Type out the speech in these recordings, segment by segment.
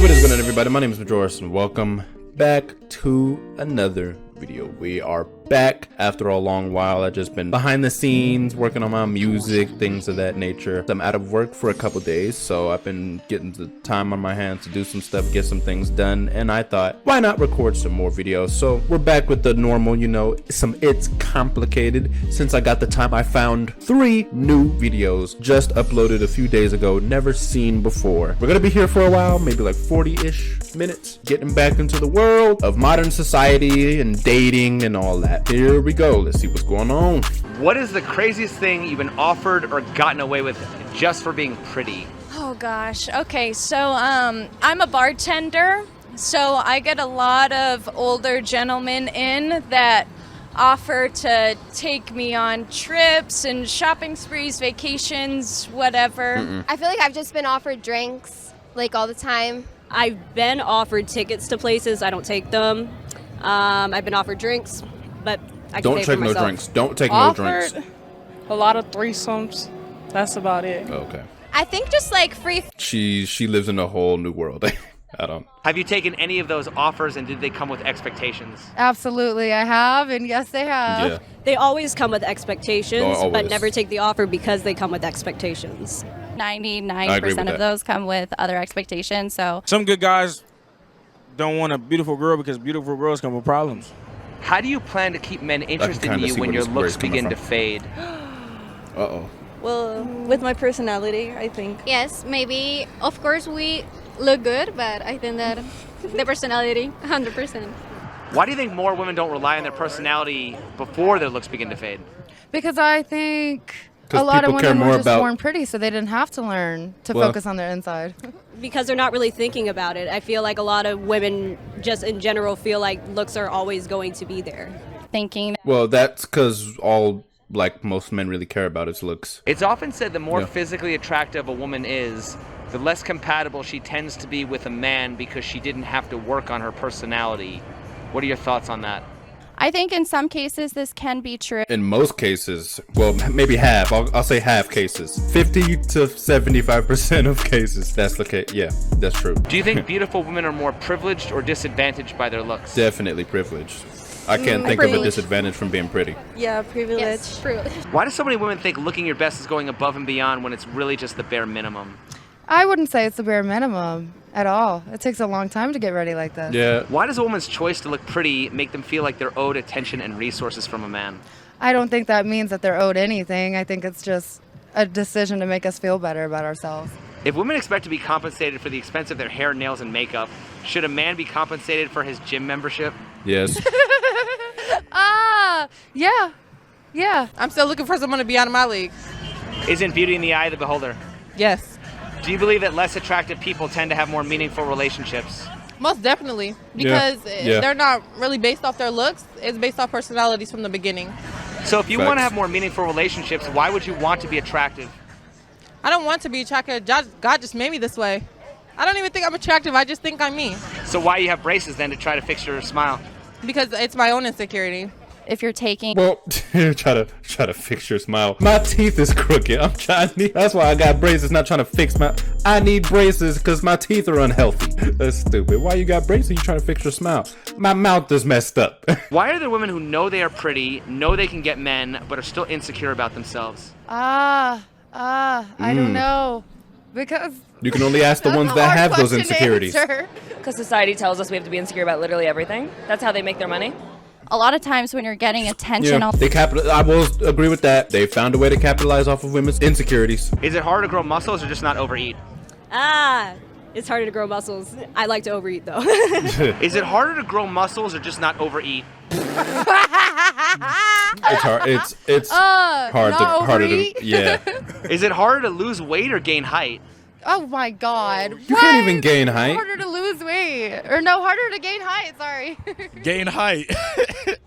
What is going on, everybody? My name is Majoris and welcome back to another video. We are back after a long while. I've just been behind the scenes working on my music, things of that nature. I'm out of work for a couple days, so I've been getting the time on my hands to do some stuff, get some things done, and I thought, why not record some more videos? So we're back with the normal, you know, it's complicated. Since I got the time, I found 3 new videos just uploaded a few days ago, never seen before. We're gonna be here for a while, maybe like 40-ish minutes, getting back into the world of modern society and dating and all that. Here we go. Let's see what's going on. What is the craziest thing you've been offered or gotten away with just for being pretty? Oh gosh. Okay, so I'm a bartender, so I get a lot of older gentlemen in that offer to take me on trips and shopping sprees, vacations, whatever. I feel like I've just been offered drinks like all the time. I've been offered tickets to places. I don't take them. I've been offered drinks, but I can pay for myself. Drinks. Don't take no drinks. A lot of threesomes. That's about it. Okay. I think just like free. She lives in a whole new world. I don't. Have you taken any of those offers and did they come with expectations? Absolutely, I have, and yes, they have. Yeah. They always come with expectations, Always. but never take the offer because they come with expectations. 99% of those come with other expectations. So some good guys don't want a beautiful girl because beautiful girls come with problems. How do you plan to keep men interested in you when your looks begin to fade? Uh-oh. Well, with my personality, I think. Yes, maybe. Of course, we look good, but I think that the personality, 100%. Why do you think more women don't rely on their personality before their looks begin to fade? Because I think a lot of women were just born pretty, so they didn't have to learn to focus on their inside. Because they're not really thinking about it. I feel like a lot of women just in general feel like looks are always going to be there. thinking. Well, that's because like most men really care about is looks. It's often said the more physically attractive a woman is, the less compatible she tends to be with a man because she didn't have to work on her personality. What are your thoughts on that? I think in some cases this can be true. In most cases, well, maybe half. I'll say half cases. 50 to 75% of cases. That's the case. Yeah, that's true. Do you think beautiful women are more privileged or disadvantaged by their looks? Definitely privileged. I can't think of a disadvantage from being pretty. Yeah, privilege. Yes, privilege. Why do so many women think looking your best is going above and beyond when it's really just the bare minimum? I wouldn't say it's the bare minimum at all. It takes a long time to get ready like this. Yeah. Why does a woman's choice to look pretty make them feel like they're owed attention and resources from a man? I don't think that means that they're owed anything. I think it's just a decision to make us feel better about ourselves. If women expect to be compensated for the expense of their hair, nails, and makeup, should a man be compensated for his gym membership? Yes. Yeah. I'm still looking for someone to be out of my league. Isn't beauty in the eye of the beholder? Yes. Do you believe that less attractive people tend to have more meaningful relationships? Most definitely. Because they're not really based off their looks. It's based off personalities from the beginning. So if you want to have more meaningful relationships, why would you want to be attractive? I don't want to be attractive. God just made me this way. I don't even think I'm attractive. I just think I'm me. So why you have braces then to try to fix your smile? Because it's my own insecurity. If you're taking Well, try to fix your smile. My teeth is crooked. That's why I got braces. Not trying to fix I need braces because my teeth are unhealthy. That's stupid. Why you got braces? You trying to fix your smile? My mouth is messed up. Why are there women who know they are pretty, know they can get men, but are still insecure about themselves? I don't know. Because You can only ask the ones that have those insecurities. Because society tells us we have to be insecure about literally everything. That's how they make their money. a lot of times when you're getting attention, I will agree with that. They found a way to capitalize off of women's insecurities. Is it hard to grow muscles or just not overeat? It's harder to grow muscles. I like to overeat though. Is it harder to grow muscles or just not overeat? It's hard. It's harder to yeah. Is it harder to lose weight or gain height? Oh my God! You can't even gain height. Harder to lose weight, or no, harder to gain height. Sorry. Gain height.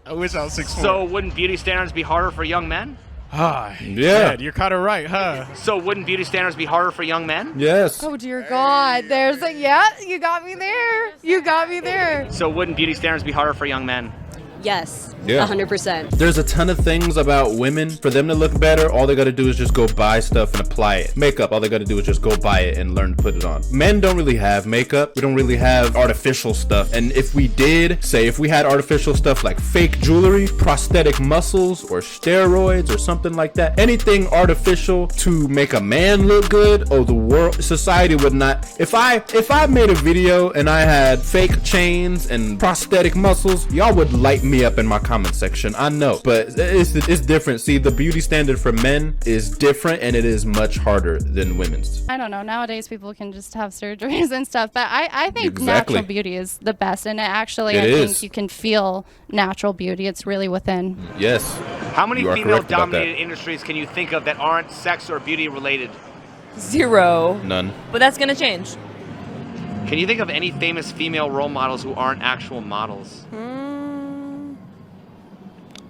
I wish I was 6'4". So wouldn't beauty standards be harder for young men? Yeah. You're kind of right, huh? So wouldn't beauty standards be harder for young men? Yes. Oh dear God! You got me there. You got me there. So wouldn't beauty standards be harder for young men? Yes. Yeah. 100%. There's a ton of things about women. For them to look better, all they gotta do is just go buy stuff and apply it. Makeup, all they gotta do is just go buy it and learn to put it on. Men don't really have makeup. We don't really have artificial stuff. And if we did, say if we had artificial stuff like fake jewelry, prosthetic muscles, or steroids or something like that, anything artificial to make a man look good, oh, the world, society would not. If I made a video and I had fake chains and prosthetic muscles, y'all would light me up in my comment section. I know, but it's different. See, the beauty standard for men is different, and it is much harder than women's. I don't know. Nowadays, people can just have surgeries and stuff, but I think Exactly. natural beauty is the best, and I is. think you can feel natural beauty. It's really within. Yes. How many You are correct about female-dominated that. industries can you think of that aren't sex or beauty related? 0. None. But that's gonna change. Can you think of any famous female role models who aren't actual models?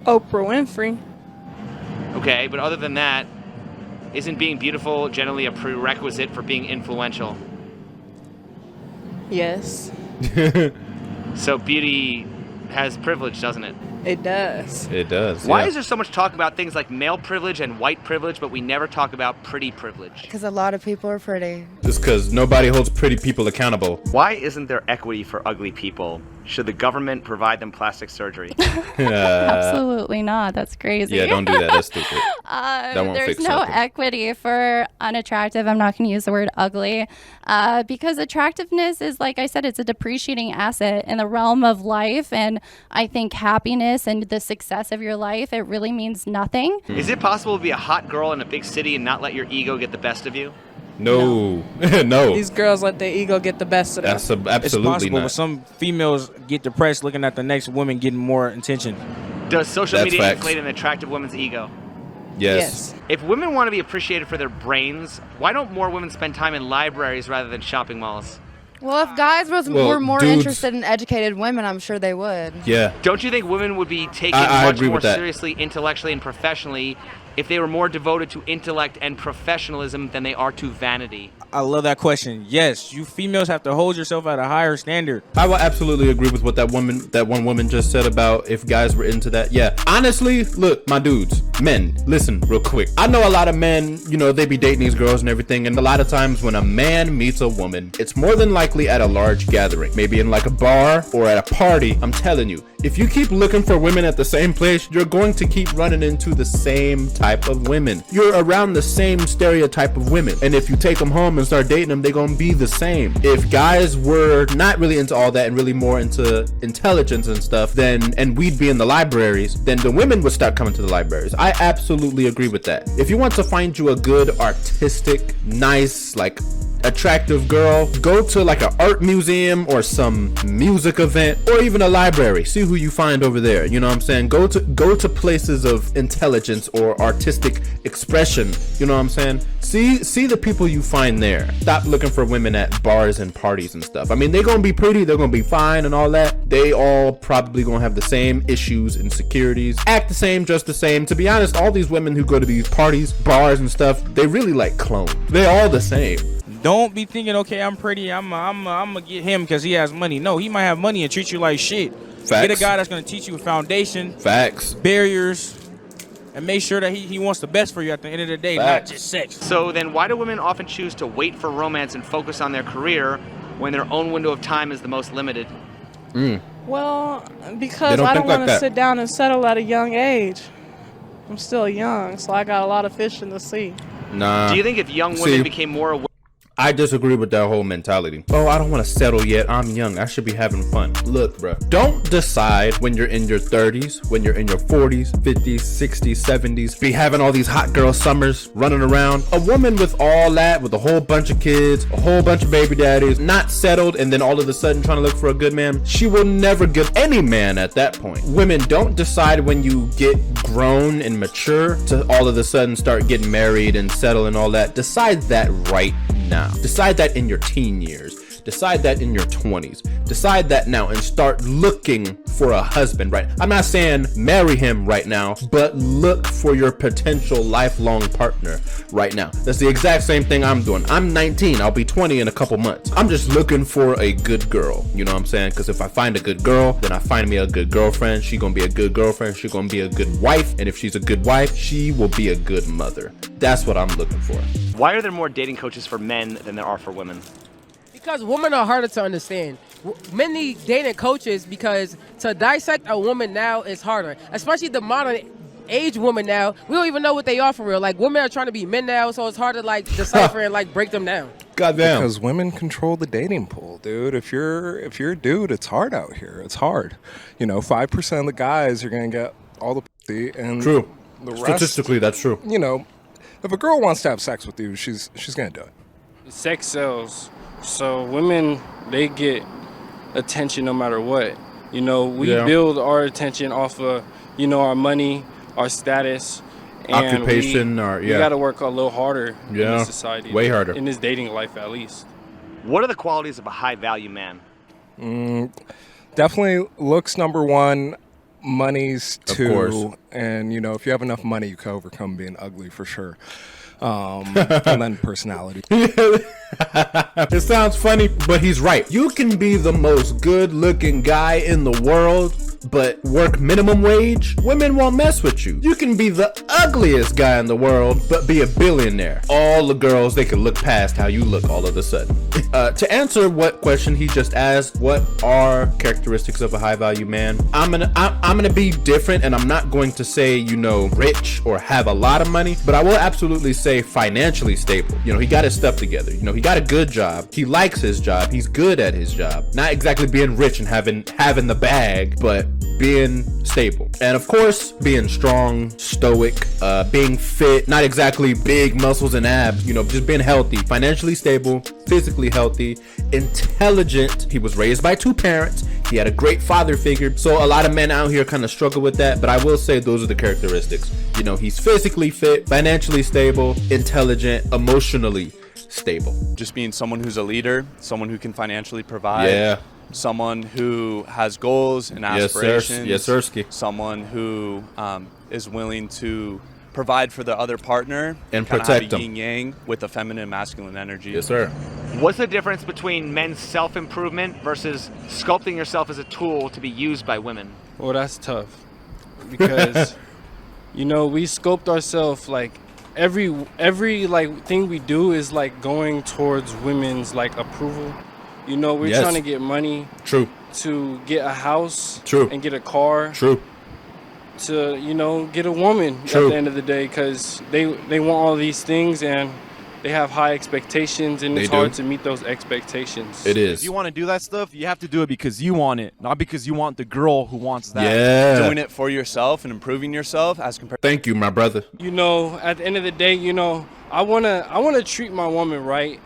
Oprah Winfrey. Okay, but other than that, isn't being beautiful generally a prerequisite for being influential? Yes, So beauty has privilege, doesn't it? it does. It does. Why yeah. is there so much talk about things like male privilege and white privilege, but we never talk about pretty privilege? Because a lot of people are pretty. Just because nobody holds pretty people accountable. Why isn't there equity for ugly people? Should the government provide them plastic surgery? Absolutely not. That's crazy. Yeah, don't do that. That's stupid. Won't There's fix no nothing. equity for unattractive. I'm not going to use the word ugly because attractiveness is, like I said, it's a depreciating asset in the realm of life. And I think happiness and the success of your life, it really means nothing. Is it possible to be a hot girl in a big city and not let your ego get the best of you? No. No. These girls let their ego get the best of them. That's It's absolutely possible, not. but some females get depressed looking at the next woman getting more attention. Does social That's media facts. inflate an attractive woman's ego? Yes. If women want to be appreciated for their brains, why don't more women spend time in libraries rather than shopping malls? Well, if guys Well, were more dudes- interested in educated women, I'm sure they would. Yeah. Don't you think women would be taken I much agree more with that. seriously intellectually and professionally if they were more devoted to intellect and professionalism than they are to vanity? I love that question. Yes, you females have to hold yourself at a higher standard. I will absolutely agree with what that one woman just said about if guys were into that. Yeah. Honestly, look, my dudes, men, listen real quick. I know a lot of men, you know, they be dating these girls and everything. And a lot of times when a man meets a woman, it's more than likely at a large gathering, maybe in like a bar or at a party. I'm telling you, if you keep looking for women at the same place, you're going to keep running into the same type of women. You're around the same stereotype of women. And if you take them home and start dating them, they're going to be the same. If guys were not really into all that and really more into intelligence and stuff, then, and we'd be in the libraries, then the women would start coming to the libraries. I absolutely agree with that. If you want to find you a good, artistic, nice, like attractive girl, go to like an art museum or some music event or even a library. See who you find over there. You know what I'm saying? Go to places of intelligence or artistic expression. You know what I'm saying? See the people you find there. Stop looking for women at bars and parties and stuff. I mean, they're gonna be pretty, they're gonna be fine and all that. They all probably gonna have the same issues, insecurities, act the same, just the same. To be honest, all these women who go to these parties, bars and stuff, they really like clones. They're all the same. Don't be thinking, okay, I'm pretty, I'm gonna get him because he has money. No, he might have money and treat you like shit. Facts. Get a guy that's gonna teach you a foundation, Facts. barriers, and make sure that he wants the best for you at the end of the day, Facts. not just sex. So then why do women often choose to wait for romance and focus on their career when their own window of time is the most limited? Well, They because don't I think don't like want to that. sit down and settle at a young age. I'm still young, so I got a lot of fish in the sea. Nah. Do you think if young women See, became more aware? I disagree with that whole mentality. Oh, I don't want to settle yet. I'm young. I should be having fun. Look, bro. Don't decide when you're in your 30s, when you're in your 40s, 50s, 60s, 70s, be having all these hot girl summers running around. A woman with all that, with a whole bunch of kids, a whole bunch of baby daddies, not settled, and then all of a sudden trying to look for a good man, she will never get any man at that point. Women, don't decide when you get grown and mature to all of a sudden start getting married and settle and all that. Decide that right now. Decide that in your teen years. Decide that in your 20s. Decide that now and start looking for a husband, right? I'm not saying marry him right now, but look for your potential lifelong partner right now. That's the exact same thing I'm doing. I'm 19. I'll be 20 in a couple months. I'm just looking for a good girl. You know what I'm saying? Because if I find a good girl, then I find me a good girlfriend. She gonna be a good girlfriend. She gonna be a good wife. And if she's a good wife, she will be a good mother. That's what I'm looking for. Why are there more dating coaches for men than there are for women? Because women are harder to understand. Men need dating coaches because to dissect a woman now is harder, especially the modern age woman now. We don't even know what they are for real. Like, women are trying to be men now, so it's hard to like decipher and like break them down. Goddamn. Because women control the dating pool, dude. If you're a dude, it's hard out here. It's hard. 5% of the guys are gonna get all the pussy, and true. The rest, statistically, that's true. If a girl wants to have sex with you, she's gonna do it. Sex sells. So women, they get attention no matter what. We build our attention off of, our money, our status, and occupation, we got to work a little harder in this society. Way harder. In this dating life, at least. What are the qualities of a high-value man? Definitely looks number one, money's two. Of course. And, if you have enough money, you can overcome being ugly for sure. And then personality. It sounds funny, but he's right. You can be the most good-looking guy in the world, but work minimum wage. Women won't mess with you. You can be the ugliest guy in the world, but be a billionaire. All the girls, they can look past how you look all of a sudden. To answer what question he just asked, what are characteristics of a high-value man? I'm gonna be different, and I'm not going to say, rich or have a lot of money, but I will absolutely say financially stable. He got his stuff together. He got a good job. He likes his job. He's good at his job. Not exactly being rich and having the bag, but being stable. And of course, being strong, stoic, being fit, not exactly big muscles and abs, just being healthy, financially stable, physically healthy, intelligent. He was raised by two parents. He had a great father figure. So a lot of men out here kind of struggle with that, but I will say those are the characteristics. He's physically fit, financially stable, intelligent, emotionally stable. Just being someone who's a leader, someone who can financially provide. Someone who has goals and aspirations. Yes, sir. Someone who is willing to provide for the other partner and protect them. Yin yang with a feminine masculine energy. Yes, sir. What's the difference between men's self-improvement versus sculpting yourself as a tool to be used by women? Well, that's tough because we sculpt ourselves like every like thing we do is like going towards women's like approval. We're trying to get money. True. To get a house. True. And get a car. True. To, get a woman True. At the end of the day, because they want all these things and they have high expectations, and it's hard to meet those expectations. It is. If you want to do that stuff, you have to do it because you want it, not because you want the girl who wants that. Yeah. Doing it for yourself and improving yourself as compared. Thank you, my brother. At the end of the day, I wanna treat my woman right.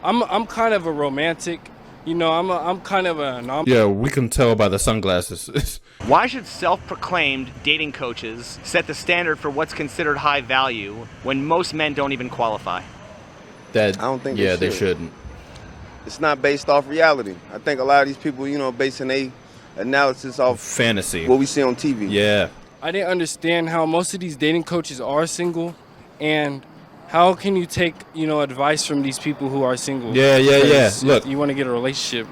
I'm kind of a romantic, I'm kind of a... Yeah, we can tell by the sunglasses. Why should self-proclaimed dating coaches set the standard for what's considered high value when most men don't even qualify? I don't think they shouldn't. It's not based off reality. I think a lot of these people, basing their analysis off fantasy, what we see on TV. Yeah. I didn't understand how most of these dating coaches are single, and how can you take, advice from these people who are single? Yeah. Look, you want to get a relationship,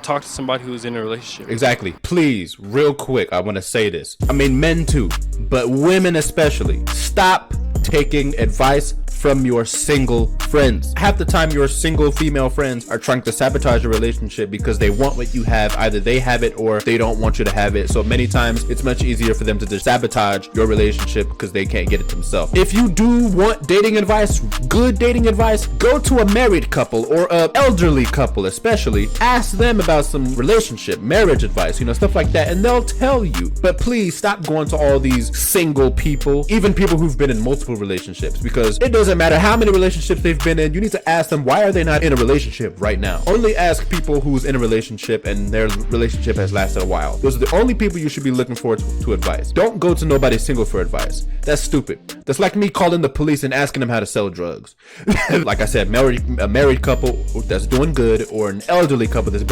talk to somebody who's in a relationship. Exactly. Please, real quick, I want to say this. I mean, men too, but women especially. Stop taking advice from your single friends. Half the time your single female friends are trying to sabotage a relationship because they want what you have. Either they have it or they don't want you to have it. So many times it's much easier for them to just sabotage your relationship because they can't get it themselves. If you do want dating advice, good dating advice, go to a married couple or a elderly couple especially. Ask them about some relationship, marriage advice, stuff like that, and they'll tell you. But please stop going to all these single people, even people who've been in multiple relationships, because it doesn't matter how many relationships they've been in. You need to ask them, why are they not in a relationship right now? Only ask people who's in a relationship and their relationship has lasted a while. Those are the only people you should be looking for to advice. Don't go to nobody single for advice. That's stupid. That's like me calling the police and asking them how to sell drugs. Like I said, a married couple that's doing good, or an elderly couple that's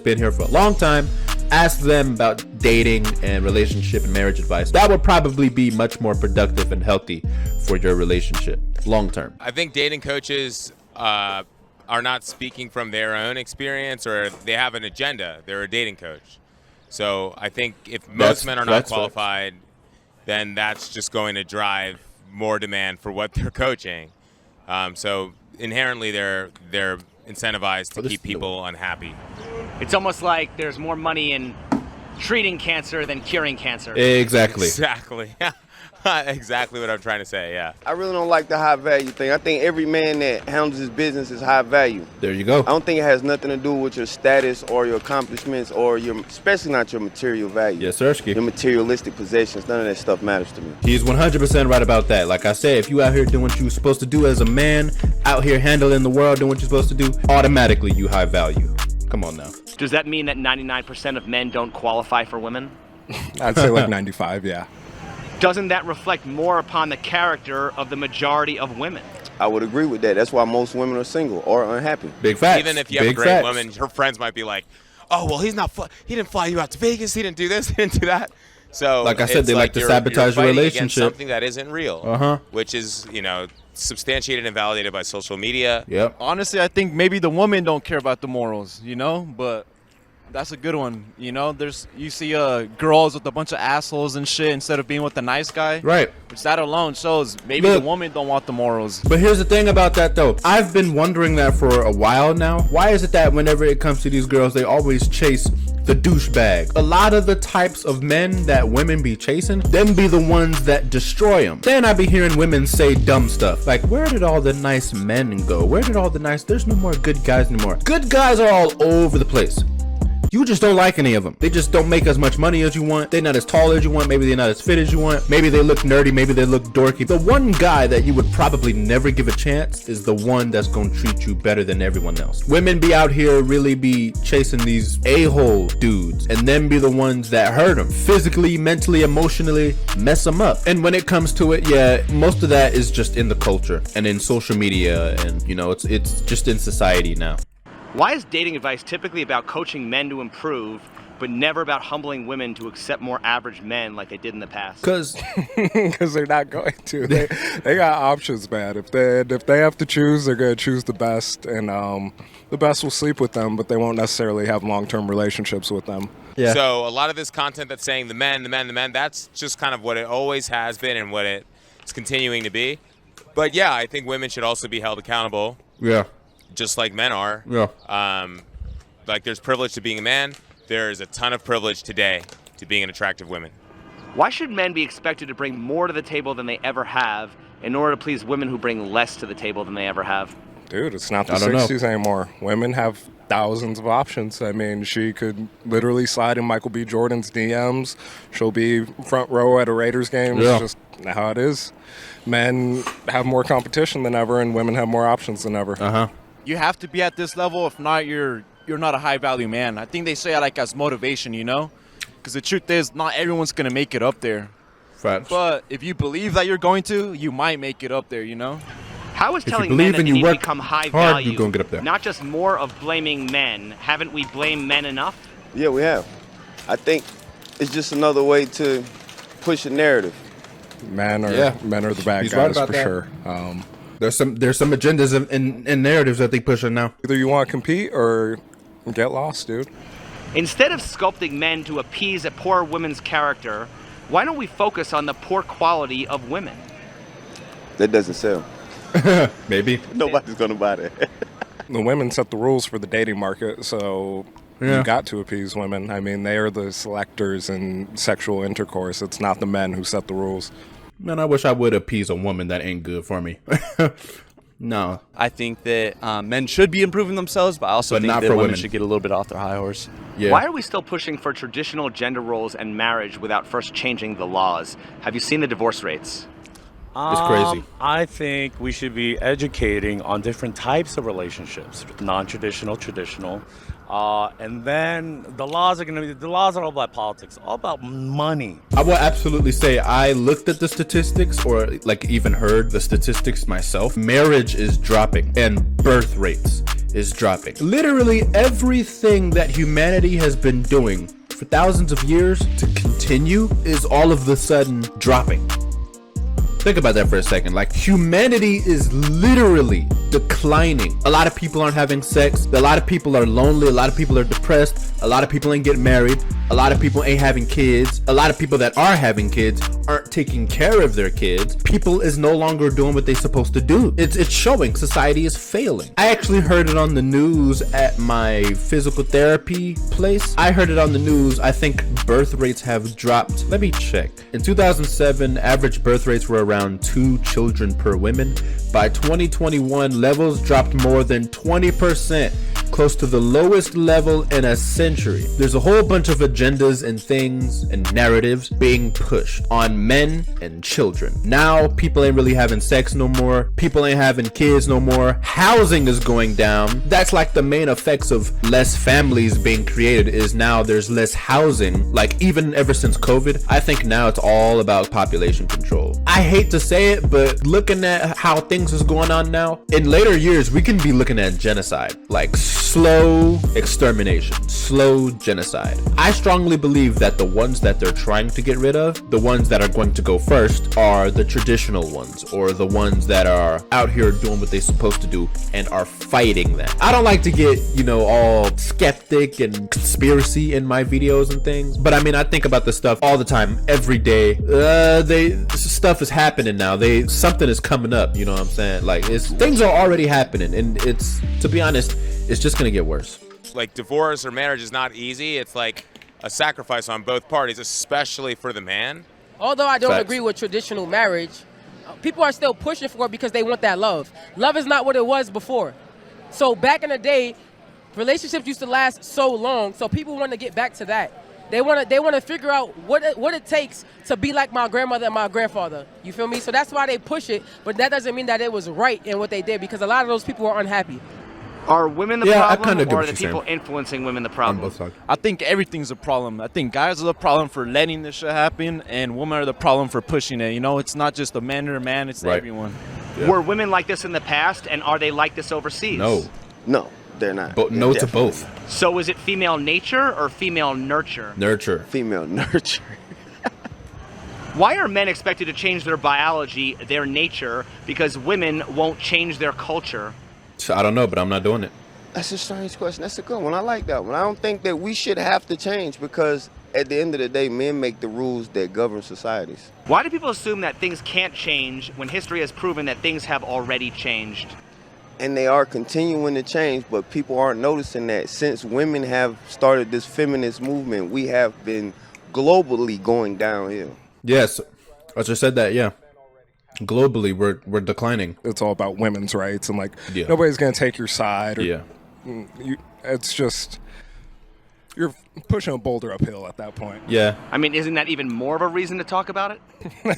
been here for a long time, ask them about dating and relationship and marriage advice. That would probably be much more productive and healthy for your relationship long term. I think dating coaches are not speaking from their own experience, or they have an agenda. They're a dating coach. So I think if most men are not qualified, then that's just going to drive more demand for what they're coaching. So inherently they're incentivized to keep people unhappy. It's almost like there's more money in treating cancer than curing cancer. Exactly. Exactly. Exactly what I'm trying to say, yeah. I really don't like the high value thing. I think every man that handles his business is high value. There you go. I don't think it has nothing to do with your status or your accomplishments or especially not your material value. Yes, sir. Your materialistic possessions. None of that stuff matters to me. He's 100% right about that. Like I said, if you out here doing what you're supposed to do as a man, out here handling the world, doing what you're supposed to do, automatically you high value. Come on now. Does that mean that 99% of men don't qualify for women? I'd say like 95, yeah. Doesn't that reflect more upon the character of the majority of women? I would agree with that. That's why most women are single or unhappy. Big facts. Even if you have a great woman, her friends might be like, oh, well, he didn't fly you out to Vegas. He didn't do this. He didn't do that. So like I said, they like to sabotage your relationship. Something that isn't real, which is, substantiated and validated by social media. Yep. Honestly, I think maybe the women don't care about the morals, but that's a good one. You see girls with a bunch of assholes and shit instead of being with the nice guy. Right. Which that alone shows maybe the woman don't want the morals. But here's the thing about that though. I've been wondering that for a while now. Why is it that whenever it comes to these girls, they always chase the douchebag? A lot of the types of men that women be chasing, them be the ones that destroy them. Then I be hearing women say dumb stuff like, where did all the nice men go? Where did all the there's no more good guys anymore. Good guys are all over the place. You just don't like any of them. They just don't make as much money as you want. They're not as tall as you want. Maybe they're not as fit as you want. Maybe they look nerdy. Maybe they look dorky. The one guy that you would probably never give a chance is the one that's going to treat you better than everyone else. Women be out here really be chasing these a-hole dudes and then be the ones that hurt them physically, mentally, emotionally, mess them up. And when it comes to it, yeah, most of that is just in the culture and in social media, and it's just in society now. Why is dating advice typically about coaching men to improve, but never about humbling women to accept more average men like they did in the past? Because they're not going to. They got options, man. If they have to choose, they're going to choose the best, and the best will sleep with them, but they won't necessarily have long-term relationships with them. Yeah. So a lot of this content that's saying the men, that's just kind of what it always has been and what it's continuing to be. But yeah, I think women should also be held accountable. Yeah. Just like men are. Yeah. Like there's privilege to being a man. There's a ton of privilege today to being an attractive woman. Why should men be expected to bring more to the table than they ever have in order to please women who bring less to the table than they ever have? Dude, it's not the 60s anymore. Women have thousands of options. I mean, she could literally slide in Michael B. Jordan's DMs. She'll be front row at a Raiders game. Yeah. It's just how it is. Men have more competition than ever, and women have more options than ever. You have to be at this level. If not, you're not a high value man. I think they say it like as motivation, because the truth is not everyone's gonna make it up there. Facts. But if you believe that you're going to, you might make it up there. How is telling men that they need to become high value you're gonna get up there. not just more of blaming men? Haven't we blamed men enough? Yeah, we have. I think it's just another way to push a narrative. Men are the bad guys for sure. There's some agendas and narratives that they pushing now. Either you want to compete or get lost, dude. Instead of sculpting men to appease a poor woman's character, why don't we focus on the poor quality of women? That doesn't sell. Maybe. Nobody's going to buy that. The women set the rules for the dating market, so you got to appease women. I mean, they are the selectors in sexual intercourse. It's not the men who set the rules. Man, I wish I would appease a woman that ain't good for me. No. I think that men should be improving themselves, but I also think that women should get a little bit off their high horse. Yeah. Why are we still pushing for traditional gender roles and marriage without first changing the laws? Have you seen the divorce rates? It's crazy. I think we should be educating on different types of relationships, non-traditional, traditional. And then the laws are all about politics, all about money. I will absolutely say I looked at the statistics, or like even heard the statistics myself. Marriage is dropping and birth rates is dropping. Literally everything that humanity has been doing for thousands of years to continue is all of a sudden dropping. Think about that for a second. Like, humanity is literally declining. A lot of people aren't having sex. A lot of people are lonely. A lot of people are depressed. A lot of people ain't getting married. A lot of people ain't having kids. A lot of people that are having kids aren't taking care of their kids. People is no longer doing what they're supposed to do. It's showing. Society is failing. I actually heard it on the news at my physical therapy place. I heard it on the news. I think birth rates have dropped. Let me check. In 2007, average birth rates were around 2 children per woman. By 2021, levels dropped more than 20%, close to the lowest level in a century. There's a whole bunch of agendas and things and narratives being pushed on men and children. Now people ain't really having sex no more. People ain't having kids no more. Housing is going down. That's like the main effects of less families being created, is now there's less housing. Like, even ever since COVID, I think now it's all about population control. I hate to say it, but looking at how things is going on now, in later years we can be looking at genocide, like slow extermination, slow genocide. I strongly believe that the ones that they're trying to get rid of, the ones that are going to go first, are the traditional ones, or the ones that are out here doing what they're supposed to do and are fighting them. I don't like to get, all skeptic and conspiracy in my videos and things, but I mean, I think about this stuff all the time, every day. Stuff is happening now. Something is coming up, you know what I'm saying? Like, things are already happening, and it's, to be honest, it's just gonna get worse. Like, divorce or marriage is not easy. It's like a sacrifice on both parties, especially for the man. Although I don't Facts. agree with traditional marriage, people are still pushing for it because they want that love. Love is not what it was before. So back in the day, relationships used to last so long, so people want to get back to that. They want to figure out what it takes to be like my grandmother and my grandfather. You feel me? So that's why they push it, but that doesn't mean that it was right in what they did, because a lot of those people were unhappy. Are women the Yeah, I problem, kinda get or are what the you're people saying. influencing women the On problem? both sides. I think everything's a problem. I think guys are the problem for letting this shit happen, and women are the problem for pushing it. It's not just a man or a man, it's Right. everyone. Yeah. Were women like this in the past, and are they like this overseas? No, they're not. But no to both. So is it female nature or female nurture? Nurture. Female nurture. Why are men expected to change their biology, their nature, because women won't change their culture? So I don't know, but I'm not doing it. That's a strange question. That's a good one. I like that one. I don't think that we should have to change, because at the end of the day, men make the rules that govern societies. Why do people assume that things can't change when history has proven that things have already changed? And they are continuing to change, but people aren't noticing that since women have started this feminist movement, we have been globally going downhill. Yes, I just said that. Yeah, globally we're declining. It's all about women's rights, and Yeah. nobody's gonna take your side. Yeah. It's just, you're pushing a boulder uphill at that point. Yeah. I mean, isn't that even more of a reason to talk about it?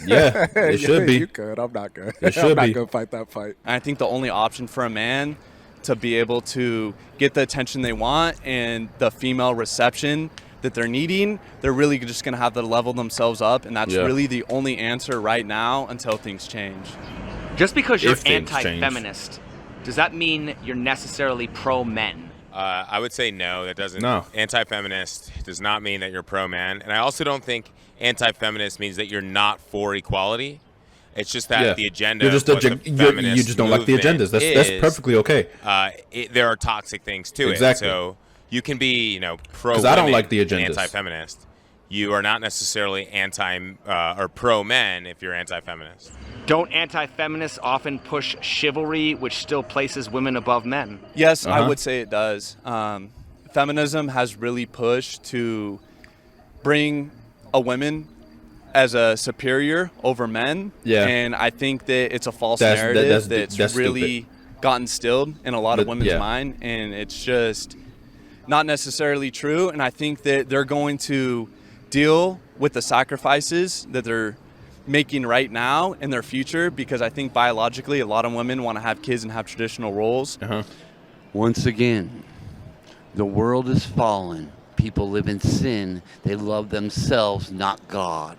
Yeah, it should be. You could. I'm not good. It should I'm not be. gonna fight that fight. And I think the only option for a man to be able to get the attention they want and the female reception that they're needing, they're really just going to have to level themselves up, and that's Yeah. really the only answer right now until things change. Just because you're If things change. anti-feminist, does that mean you're necessarily pro-men? I would say no. That doesn't. No. Anti-feminist does not mean that you're pro-man, and I also don't think anti-feminist means that you're not for equality. It's just that Yeah. the agenda. You're just of what the you feminist just don't like the movement agendas. That's is, perfectly okay. There are toxic things to Exactly. it. So you can be, pro. 'Cause I don't like the and agendas. Anti-feminist. You are not necessarily anti or pro-men if you're anti-feminist. Don't anti-feminists often push chivalry, which still places women above men? Yes, I would say it does. Feminism has really pushed to bring a woman as a superior over men. Yeah. And I think that it's a false That's narrative that's really stupid. gotten instilled in a lot of But- women's yeah. mind, and it's just not necessarily true. And I think that they're going to deal with the sacrifices that they're making right now in their future, because I think biologically a lot of women want to have kids and have traditional roles. Once again, the world is fallen. People live in sin. They love themselves, not God.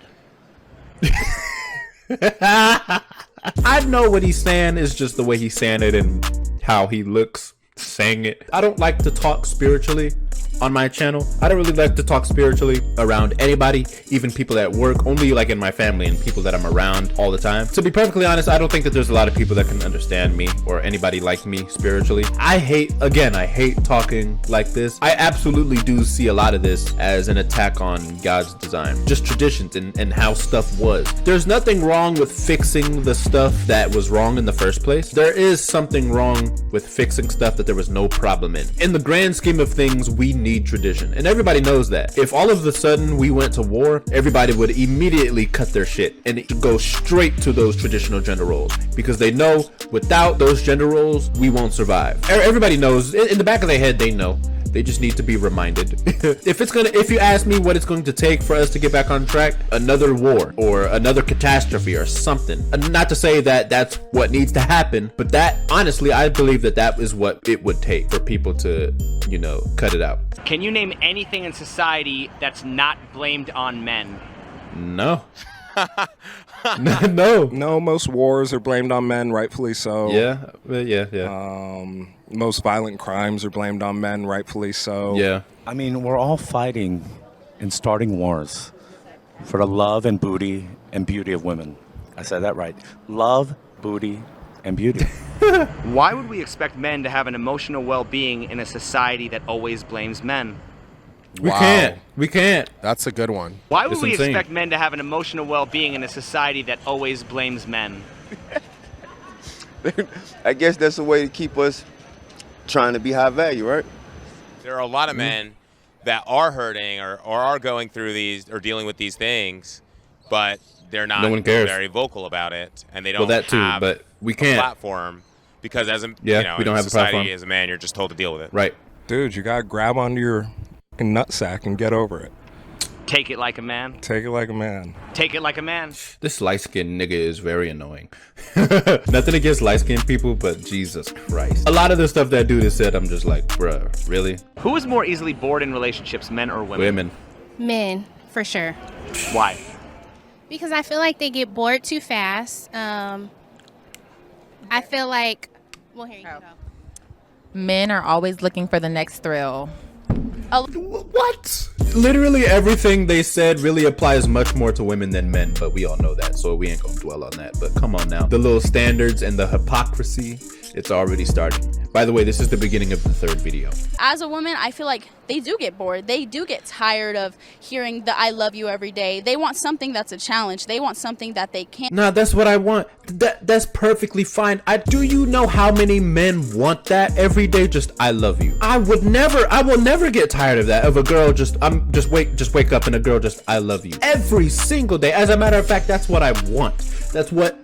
I know what he's saying is just the way he's saying it and how he looks saying it. I don't like to talk spiritually on my channel. I don't really like to talk spiritually around anybody, even people at work, only like in my family and people that I'm around all the time. To be perfectly honest, I don't think that there's a lot of people that can understand me or anybody like me spiritually. I hate talking like this. I absolutely do see a lot of this as an attack on God's design, just traditions and how stuff was. There's nothing wrong with fixing the stuff that was wrong in the first place. There is something wrong with fixing stuff that there was no problem in. In the grand scheme of things, we need tradition, and everybody knows that. If all of a sudden we went to war, everybody would immediately cut their shit and go straight to those traditional gender roles, because they know without those gender roles we won't survive. Everybody knows in the back of their head, they know. They just need to be reminded. If you ask me what it's going to take for us to get back on track, another war or another catastrophe or something. And not to say that that's what needs to happen, but that honestly, I believe that is what it would take for people to, cut it out. Can you name anything in society that's not blamed on men? No. No, most wars are blamed on men, rightfully so. Yeah. Most violent crimes are blamed on men, rightfully so. Yeah. I mean, we're all fighting and starting wars for the love and booty and beauty of women. I said that right. Love, booty, and beauty. Why would we expect men to have an emotional well-being in a society that always blames men? We can't. That's a good one. Why would we expect men to have an emotional well-being in a society that always blames men? I guess that's a way to keep us trying to be high value, right? There are a lot of men that are hurting or are going through these or dealing with these things, but they're not very vocal about it, and they don't have but we can't. a platform, because as a we don't have a society, platform. as a man, you're just told to deal with it. Right. Dude, you gotta grab onto your nutsack and get over it. Take it like a man. Take it like a man. Take it like a man. This light-skinned nigga is very annoying. Nothing against light-skinned people, but Jesus Christ. A lot of the stuff that dude has said, I'm just like, bruh, really? Who is more easily bored in relationships, men or women? Women. Men, for sure. Why? Because I feel like they get bored too fast. I feel like, well, here you go. Men are always looking for the next thrill. What? Literally everything they said really applies much more to women than men, but we all know that, so we ain't gonna dwell on that. But come on now. The little standards and the hypocrisy, it's already starting. By the way, this is the beginning of the third video. As a woman, I feel like they do get bored. They do get tired of hearing the I love you every day. They want something that's a challenge. They want something that they can't. Nah, that's what I want. That's perfectly fine. Do you know how many men want that every day? Just I love you. I will never get tired of that. Of a girl just wake up and a girl just I love you every single day. As a matter of fact, that's what I want. That's what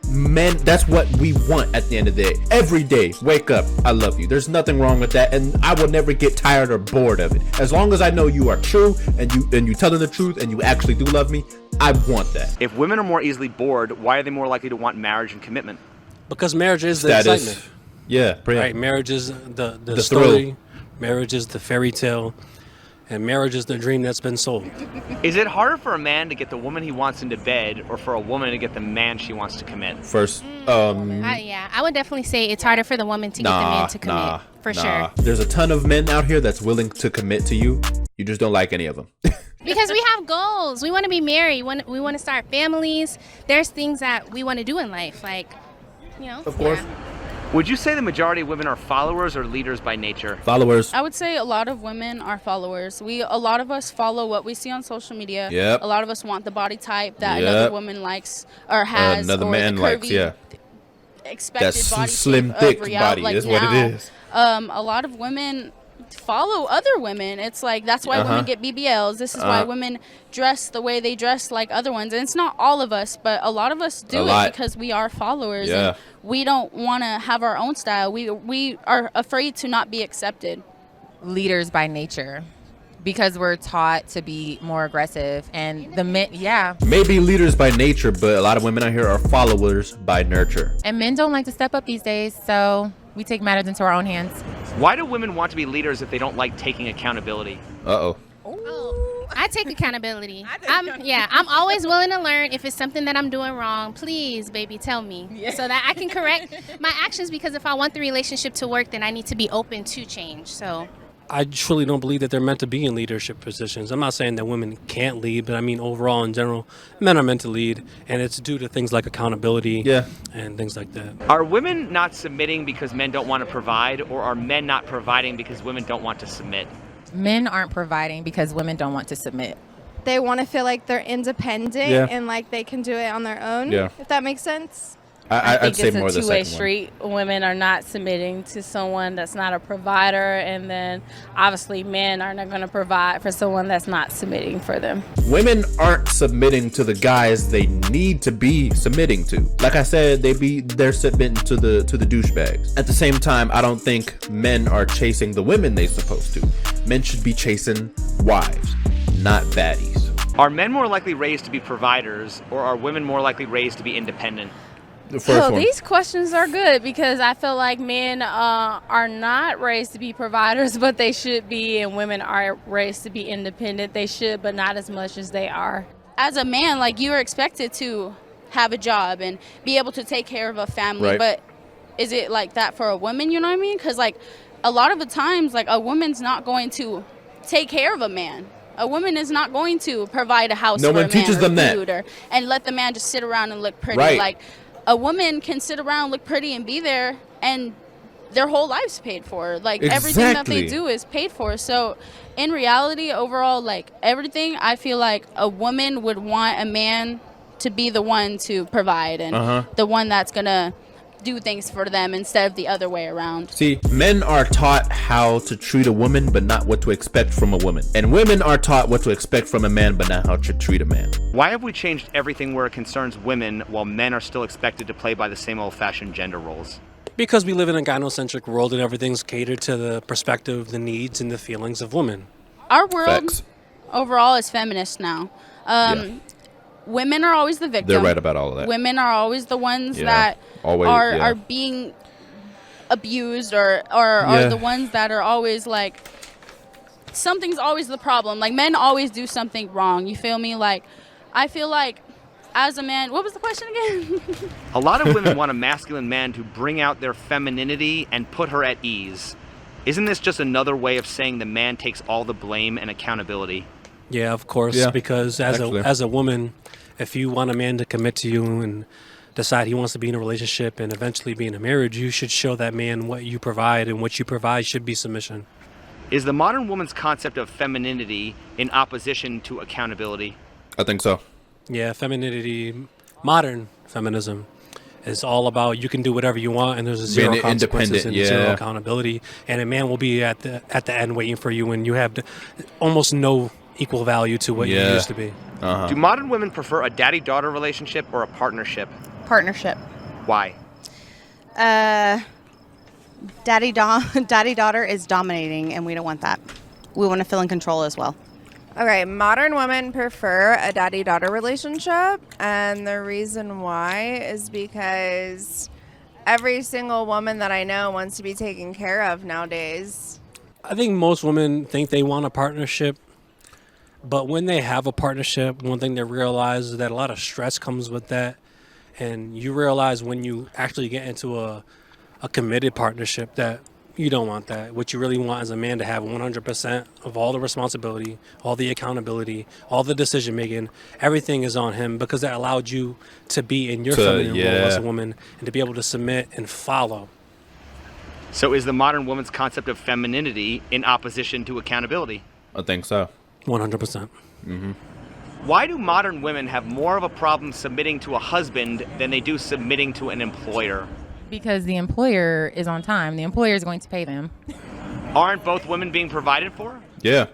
we want at the end of the day. Every day, wake up, I love you. There's nothing wrong with that, and I will never get tired or bored of it. As long as I know you are true and you telling the truth and you actually do love me, I want that. If women are more easily bored, why are they more likely to want marriage and commitment? Because marriage is the excitement. Yeah, right. Marriage is the story. Thrill. Marriage is the fairy tale. And marriage is the dream that's been sold. Is it harder for a man to get the woman he wants into bed, or for a woman to get the man she wants to commit? First, I would definitely say it's harder for the woman to get the man to commit. For sure. There's a ton of men out here that's willing to commit to you. You just don't like any of them. Because we have goals. We want to be married. We want to start families. There's things that we want to do in life, like, Of course. Yeah. Would you say the majority of women are followers or leaders by nature? Followers. I would say a lot of women are followers. A lot of us follow what we see on social media. Yep. A lot of us want the body type that another woman likes or has. Another or man the likes, curvy, expected That's body slim, shape thick of reality, body is now. what it is. A lot of women follow other women. It's like that's why women get BBLs. This is why women dress the way they dress like other ones. And it's not all of us, but a lot of us do it because we are followers. Yeah. And we don't want to have our own style. We are afraid to not be accepted. Leaders by nature. Because we're taught to be more aggressive, and the men, Maybe leaders by nature, but a lot of women out here are followers by nurture. And men don't like to step up these days, so we take matters into our own hands. Why do women want to be leaders if they don't like taking accountability? Uh-oh. I take accountability. I'm always willing to learn. If it's something that I'm doing wrong, please, baby, tell me so that I can correct my actions, because if I want the relationship to work, then I need to be open to change. So I truly don't believe that they're meant to be in leadership positions. I'm not saying that women can't lead, but I mean overall in general, men are meant to lead, and it's due to things like accountability and things like that. Are women not submitting because men don't want to provide, or are men not providing because women don't want to submit? Men aren't providing because women don't want to submit. They want to feel like they're independent and like they can do it on their own, if that makes sense. I'd say more the second one. It's a two-way street. Women are not submitting to someone that's not a provider, and then obviously men are not going to provide for someone that's not submitting for them. Women aren't submitting to the guys they need to be submitting to. Like I said, they're submitting to the douchebags. At the same time, I don't think men are chasing the women they're supposed to. Men should be chasing wives, not baddies. Are men more likely raised to be providers, or are women more likely raised to be independent? These questions are good, because I feel like men are not raised to be providers, but they should be, and women are raised to be independent. They should, but not as much as they are. As a man, like, you are expected to have a job and be able to take care of a family, but is it like that for a woman? You know what I mean? Because like a lot of the times, like, a woman's not going to take care of a man. A woman is not going to provide a house for a man, teaches them that, and let the man just sit around and look pretty. Like, a woman can sit around, look pretty, and be there, and their whole life's paid for. Like, everything that they do is paid for. So, in reality, overall, like, everything, I feel like a woman would want a man to be the one to provide and the one that's going to do things for them instead of the other way around. See, men are taught how to treat a woman, but not what to expect from a woman. And women are taught what to expect from a man, but not how to treat a man. Why have we changed everything where it concerns women while men are still expected to play by the same old-fashioned gender roles? Because we live in a gynocentric world and everything's catered to the perspective, the needs, and the feelings of women. Our world overall is feminist now. Women are always the victim. They're right about all of that. Women are always the ones that are being abused or are the ones that are always like, something's always the problem. Like, men always do something wrong. You feel me? Like, I feel like as a man, what was the question again? A lot of women want a masculine man to bring out their femininity and put her at ease. Isn't this just another way of saying the man takes all the blame and accountability? Yeah, of course, because as a woman, if you want a man to commit to you and decide he wants to be in a relationship and eventually be in a marriage, you should show that man what you provide, and what you provide should be submission. Is the modern woman's concept of femininity in opposition to accountability? I think so. Yeah, femininity, modern feminism, is all about you can do whatever you want, and there's zero consequences and zero accountability, and a man will be at the end waiting for you, and you have almost no equal value to what you used to be. Do modern women prefer a daddy-daughter relationship or a partnership? Partnership. Why? Daddy-daughter is dominating, and we don't want that. We want to feel in control as well. Okay, modern women prefer a daddy-daughter relationship, and the reason why is because every single woman that I know wants to be taken care of nowadays. I think most women think they want a partnership, but when they have a partnership, one thing they realize is that a lot of stress comes with that, and you realize when you actually get into a committed partnership that you don't want that. What you really want is a man to have 100% of all the responsibility, all the accountability, all the decision making. Everything is on him, because that allowed you to be in your feminine role as a woman and to be able to submit and follow. So is the modern woman's concept of femininity in opposition to accountability? I think so. 100%. Why do modern women have more of a problem submitting to a husband than they do submitting to an employer? Because the employer is on time. The employer is going to pay them. Aren't both women being provided for? Yeah.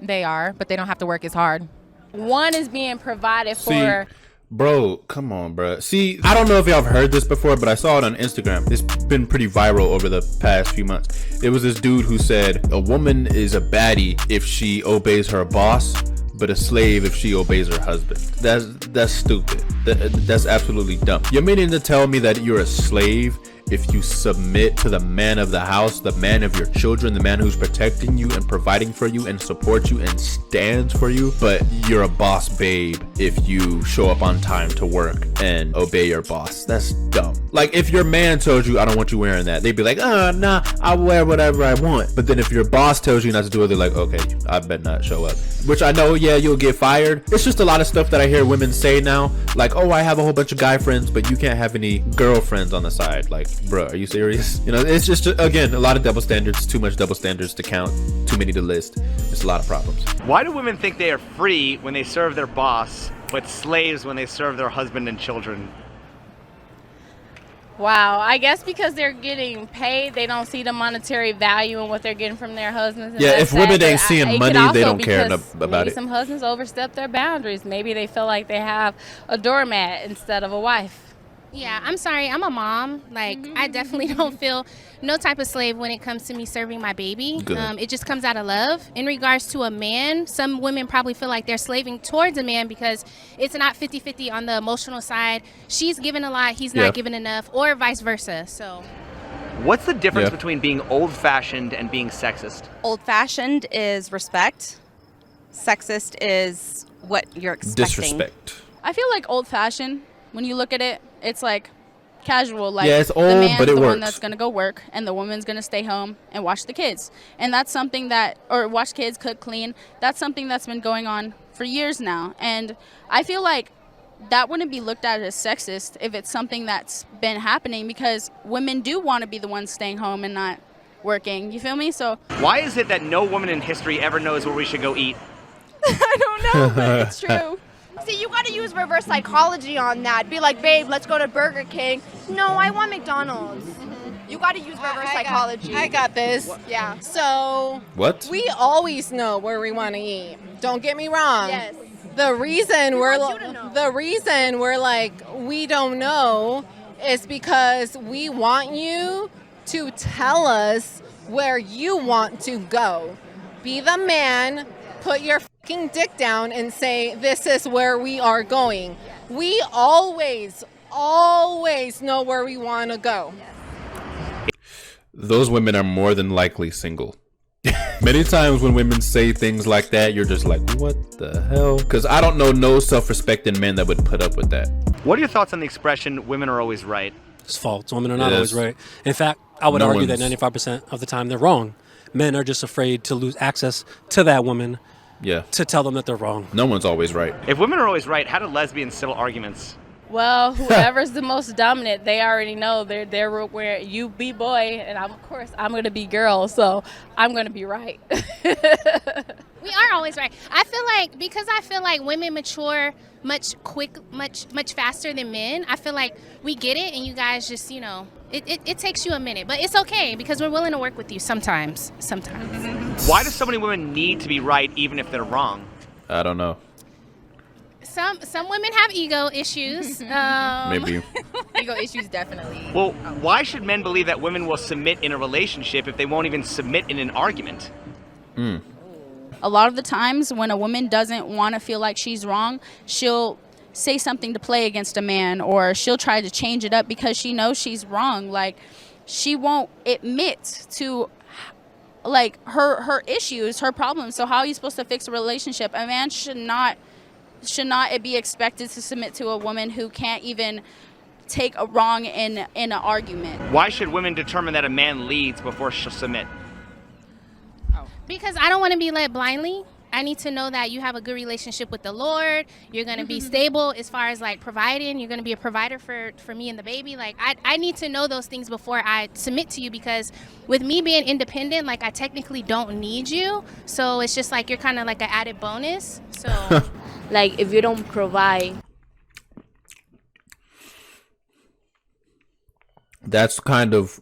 They are, but they don't have to work as hard. One is being provided for. Bro, come on, bro. See, I don't know if y'all have heard this before, but I saw it on Instagram. It's been pretty viral over the past few months. It was this dude who said a woman is a baddie if she obeys her boss, but a slave if she obeys her husband. That's stupid. That's absolutely dumb. You're meaning to tell me that you're a slave if you submit to the man of the house, the man of your children, the man who's protecting you and providing for you and supports you and stands for you, but you're a boss babe if you show up on time to work and obey your boss. That's dumb. Like, if your man told you, I don't want you wearing that, they'd be like, oh, nah, I'll wear whatever I want. But then if your boss tells you not to do it, they're like, okay, I better not show up. Which I know, yeah, you'll get fired. It's just a lot of stuff that I hear women say now. Like, oh, I have a whole bunch of guy friends, but you can't have any girlfriends on the side. Like, bro, are you serious? You know, it's just, again, a lot of double standards, too much double standards to count, too many to list. It's a lot of problems. Why do women think they are free when they serve their boss, but slaves when they serve their husband and children? Wow, I guess because they're getting paid, they don't see the monetary value in what they're getting from their husbands. Yeah, if women ain't seeing money, they don't care enough about maybe it. Some husbands overstep their boundaries. Maybe they feel like they have a doormat instead of a wife. Yeah, I'm sorry. I'm a mom. Like, I definitely don't feel no type of slave when it comes to me serving my baby. It just comes out of love. In regards to a man, some women probably feel like they're slaving towards a man because it's not 50-50 on the emotional side. She's giving a lot, he's not giving enough, or vice versa. So, what's the difference between being old-fashioned and being sexist? Old-fashioned is respect. Sexist is what you're expecting. Disrespect. I feel like old-fashioned, when you look at it, it's like casual. Like, yeah, it's old, the man's but it the works. one that's going to go work, and the woman's going to stay home and watch the kids. And that's something that, or watch kids, cook, clean. That's something that's been going on for years now. And I feel like that wouldn't be looked at as sexist if it's something that's been happening, because women do want to be the ones staying home and not working. You feel me? So Why is it that no woman in history ever knows where we should go eat? I don't know, but it's true. See, you gotta use reverse psychology on that. Be like, babe, let's go to Burger King. No, I want McDonald's. You gotta use reverse psychology. I got this. What? Yeah. So, what? We always know where we want to eat. Don't get me wrong. Yes. The reason We we're want you to know. the reason we're like we don't know is because we want you to tell us where you want to go. Be the man. Put your fucking dick down and say, this is where we are going. We always know where we want to go. Those women are more than likely single. Many times when women say things like that, you're just like, what the hell? Because I don't know no self-respecting men that would put up with that. What are your thoughts on the expression, women are always right? It's false. Women are not always right. In fact, I would argue that 95% of the time they're wrong. Men are just afraid to lose access to that woman. Yeah. To tell them that they're wrong. No one's always right. If women are always right, how do lesbians settle arguments? Well, whoever's the most dominant, they already know they're where you be boy, and of course I'm gonna be girl, so I'm gonna be right. we are always right. I feel like women mature much faster than men. I feel like we get it, and you guys just, you know, it takes you a minute, but it's okay because we're willing to work with you sometimes. Why do so many women need to be right even if they're wrong? I don't know. Some women have ego issues. Maybe. Ego issues, definitely. Well, why should men believe that women will submit in a relationship if they won't even submit in an argument? A lot of the times when a woman doesn't want to feel like she's wrong, she'll say something to play against a man, or she'll try to change it up because she knows she's wrong. Like, she won't admit to like her issues, her problems. So how are you supposed to fix a relationship? A man should not be expected to submit to a woman who can't even take a wrong in an argument. Why should women determine that a man leads before she'll submit? Because I don't want to be led blindly. I need to know that you have a good relationship with the Lord. You're going to be stable as far as like providing. You're going to be a provider for me and the baby. Like I need to know those things before I submit to you, because with me being independent, like I technically don't need you. So it's just like you're kind of like an added bonus. So like if you don't provide. That's kind of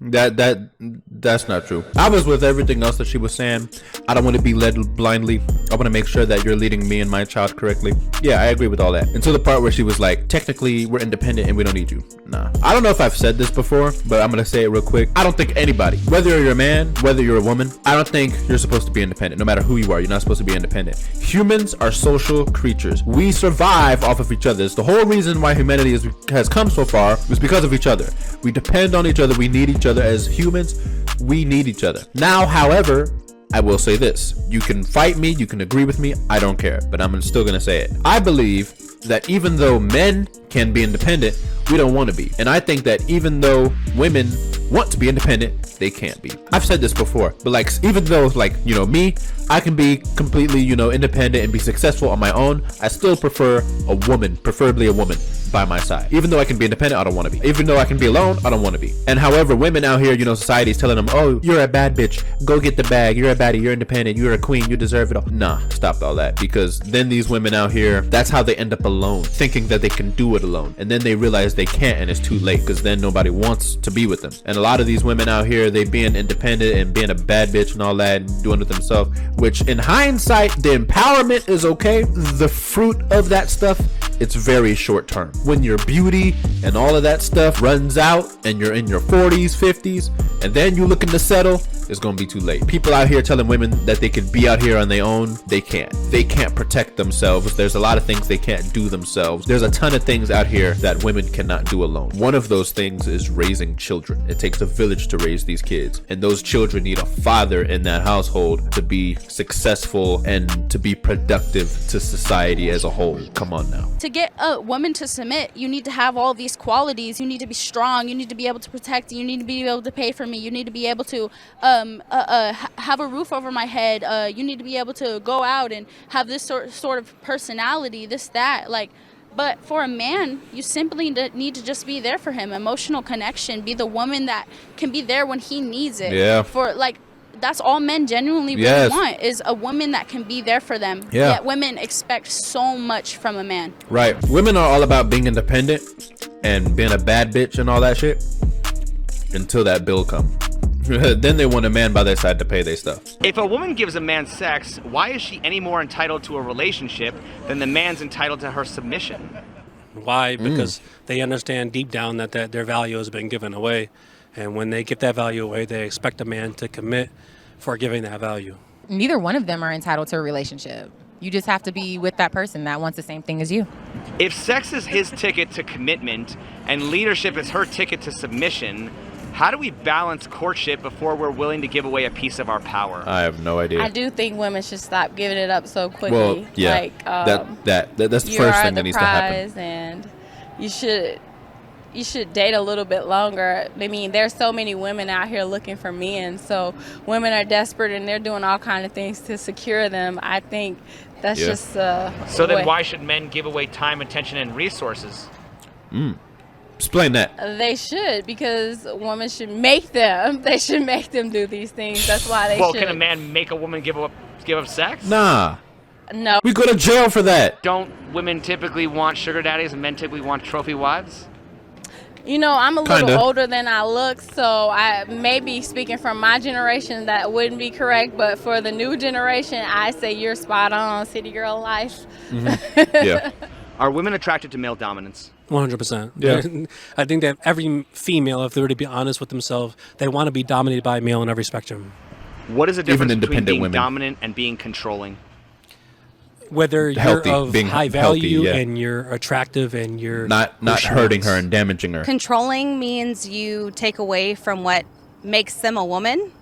that's not true. I was with everything else that she was saying. I don't want to be led blindly. I want to make sure that you're leading me and my child correctly. Yeah, I agree with all that. Until the part where she was like, technically we're independent and we don't need you. Nah. I don't know if I've said this before, but I'm gonna say it real quick. I don't think anybody, whether you're a man, whether you're a woman, I don't think you're supposed to be independent. No matter who you are, you're not supposed to be independent. Humans are social creatures. We survive off of each other. It's the whole reason why humanity has come so far was because of each other. We depend on each other. We need each other as humans. We need each other. Now, however, I will say this. You can fight me, you can agree with me, I don't care, but I'm still gonna say it. I believe that even though men can be independent, we don't want to be. And I think that even though women want to be independent, they can't be. I've said this before, but like, even though like, you know, me, I can be completely, you know, independent and be successful on my own, I still prefer a woman, preferably a woman by my side. Even though I can be independent, I don't want to be. Even though I can be alone, I don't want to be. And however, women out here, you know, society's telling them, oh, you're a bad bitch, go get the bag, you're a baddie, you're independent, you're a queen, you deserve it all. Nah, stop all that, because then these women out here, that's how they end up alone, thinking that they can do it alone, and then they realize they can't, and it's too late, because then nobody wants to be with them. And a lot of these women out here, they being independent and being a bad bitch and all that and doing it themselves, which in hindsight, the empowerment is okay. The fruit of that stuff, it's very short term. When your beauty and all of that stuff runs out and you're in your 40s, 50s, and then you looking to settle, it's gonna be too late. People out here telling women that they can be out here on their own, they can't. They can't protect themselves. There's a lot of things they can't do themselves. There's a ton of things out here that women cannot do alone. One of those things is raising children. It takes a village to raise these kids, and those children need a father in that household to be successful and to be productive to society as a whole. Come on now. To get a woman to submit, you need to have all these qualities. You need to be strong. You need to be able to protect. You need to be able to pay for me. You need to be able to have a roof over my head. You need to be able to go out and have this sort of personality, this, that. Like, but for a man, you simply need to just be there for him. Emotional connection. Be the woman that can be there when he needs it. Yeah. For like, that's all men genuinely really want, is a woman that can be there for them. Yeah. Yet women expect so much from a man. Right. Women are all about being independent and being a bad bitch and all that shit until that bill comes. Then they want a man by their side to pay their stuff. If a woman gives a man sex, why is she any more entitled to a relationship than the man's entitled to her submission? Why? Because they understand deep down that their value has been given away. And when they give that value away, they expect a man to commit for giving that value. Neither one of them are entitled to a relationship. You just have to be with that person that wants the same thing as you. If sex is his ticket to commitment and leadership is her ticket to submission, how do we balance courtship before we're willing to give away a piece of our power? I have no idea. I do think women should stop giving it up so quickly. Well, yeah, like, that's the first thing that needs to happen. And you should date a little bit longer. I mean, there's so many women out here looking for men, so women are desperate and they're doing all kinds of things to secure them. I think that's just so then why should men give away time, attention, and resources? Explain that. They should, because women should make them. They should make them do these things. That's why they should. Well, can a man make a woman give up sex? Nah. No. We go to jail for that. Don't women typically want sugar daddies and men typically want trophy wives? You know, I'm a little older than I look, so I may be speaking from my generation that wouldn't be correct, but for the new generation, I say you're spot on, city girl life. Yeah. Are women attracted to male dominance? 100%. Yeah. I think that every female, if they were to be honest with themselves, they want to be dominated by a male in every spectrum. What is the difference between being women. dominant and being controlling? Whether Healthy, you're of being high healthy, value yeah. and you're attractive and you're not hurting her and damaging her. Controlling means you take away from what makes them a woman.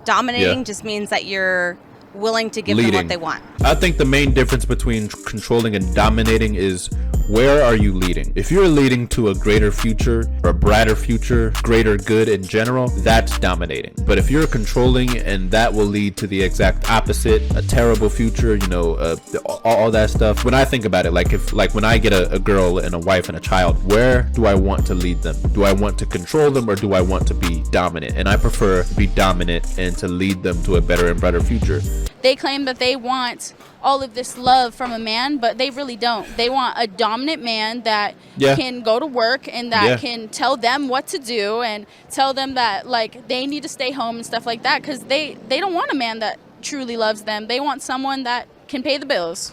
Dominating just means that you're willing to give them what they want. I think the main difference between controlling and dominating is where are you leading? If you're leading to a greater future or a brighter future, greater good in general, that's dominating. But if you're controlling and that will lead to the exact opposite, a terrible future, you know, all that stuff. When I think about it, like when I get a girl and a wife and a child, where do I want to lead them? Do I want to control them or do I want to be dominant? And I prefer to be dominant and to lead them to a better and brighter future. They claim that they want all of this love from a man, but they really don't. They want a dominant man that can go to work and that can tell them what to do and tell them that like they need to stay home and stuff like that, because they don't want a man that truly loves them. They want someone that can pay the bills.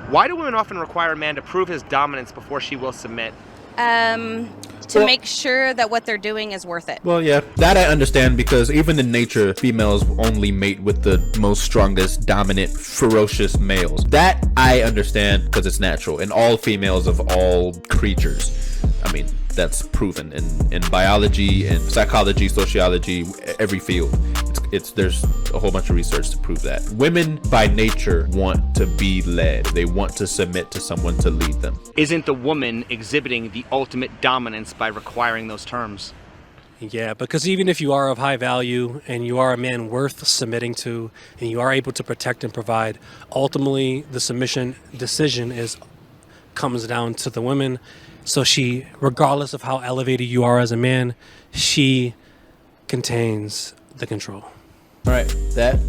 Why do women often require a man to prove his dominance before she will submit? To make sure that what they're doing is worth it. Well, yeah, that I understand, because even in nature, females only mate with the most strongest, dominant, ferocious males. That I understand because it's natural in all females of all creatures. I mean, that's proven in biology and psychology, sociology, every field. There's a whole bunch of research to prove that. Women by nature want to be led. They want to submit to someone to lead them. Isn't the woman exhibiting the ultimate dominance by requiring those terms? Yeah, because even if you are of high value and you are a man worth submitting to, and you are able to protect and provide, ultimately the submission decision comes down to the woman. So she, regardless of how elevated you are as a man, she contains the control. All right, that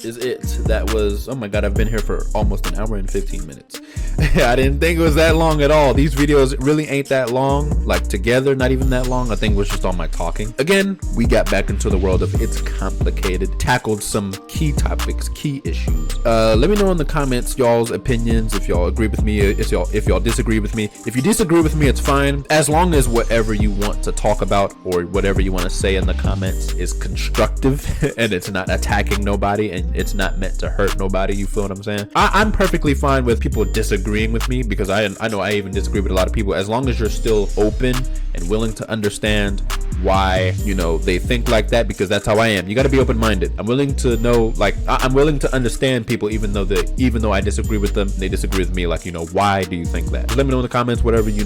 is it. That was, oh my god, I've been here for almost an hour and 15 minutes. I didn't think it was that long at all. These videos really ain't that long, like together, not even that long. I think it was just all my talking. Again, we got back into the world of It's Complicated, tackled some key topics, key issues. Let me know in the comments y'all's opinions, if y'all agree with me, if y'all disagree with me. If you disagree with me, it's fine, as long as whatever you want to talk about or whatever you want to say in the comments is constructive and it's not attacking nobody and it's not meant to hurt nobody. You feel what I'm saying? I'm perfectly fine with people disagreeing with me, because I know I even disagree with a lot of people, as long as you're still open and willing to understand why, you know, they think like that, because that's how I am. You got to be open-minded. I'm willing to know, like, I'm willing to understand people, even though I disagree with them, they disagree with me. Like, you know, why do you think that? Let me know in the comments whatever you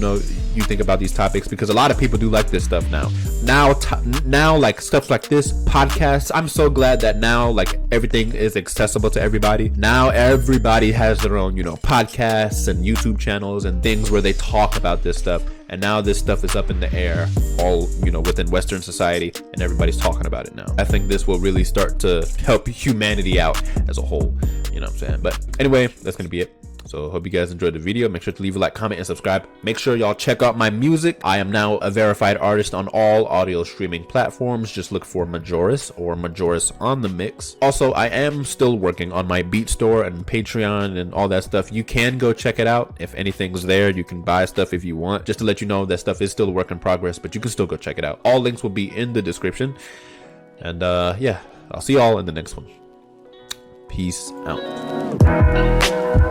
think about these topics, because a lot of people do like this stuff now like stuff like this, podcasts. I'm so glad that now, like, everything is accessible to everybody. Now everybody has their own, you know, podcasts and YouTube channels and things where they talk about this stuff. And now this stuff is up in the air, all, you know, within Western society, and everybody's talking about it now. I think this will really start to help humanity out as a whole, you know what I'm saying? But anyway, that's gonna be it. So hope you guys enjoyed the video. Make sure to leave a like, comment, and subscribe. Make sure y'all check out my music. I am now a verified artist on all audio streaming platforms. Just look for Majoris or Majoris on the Mix. Also, I am still working on my beat store and Patreon and all that stuff. You can go check it out. If anything's there, you can buy stuff if you want. Just to let you know, that stuff is still a work in progress, but you can still go check it out. All links will be in the description. And yeah, I'll see y'all in the next one. Peace out.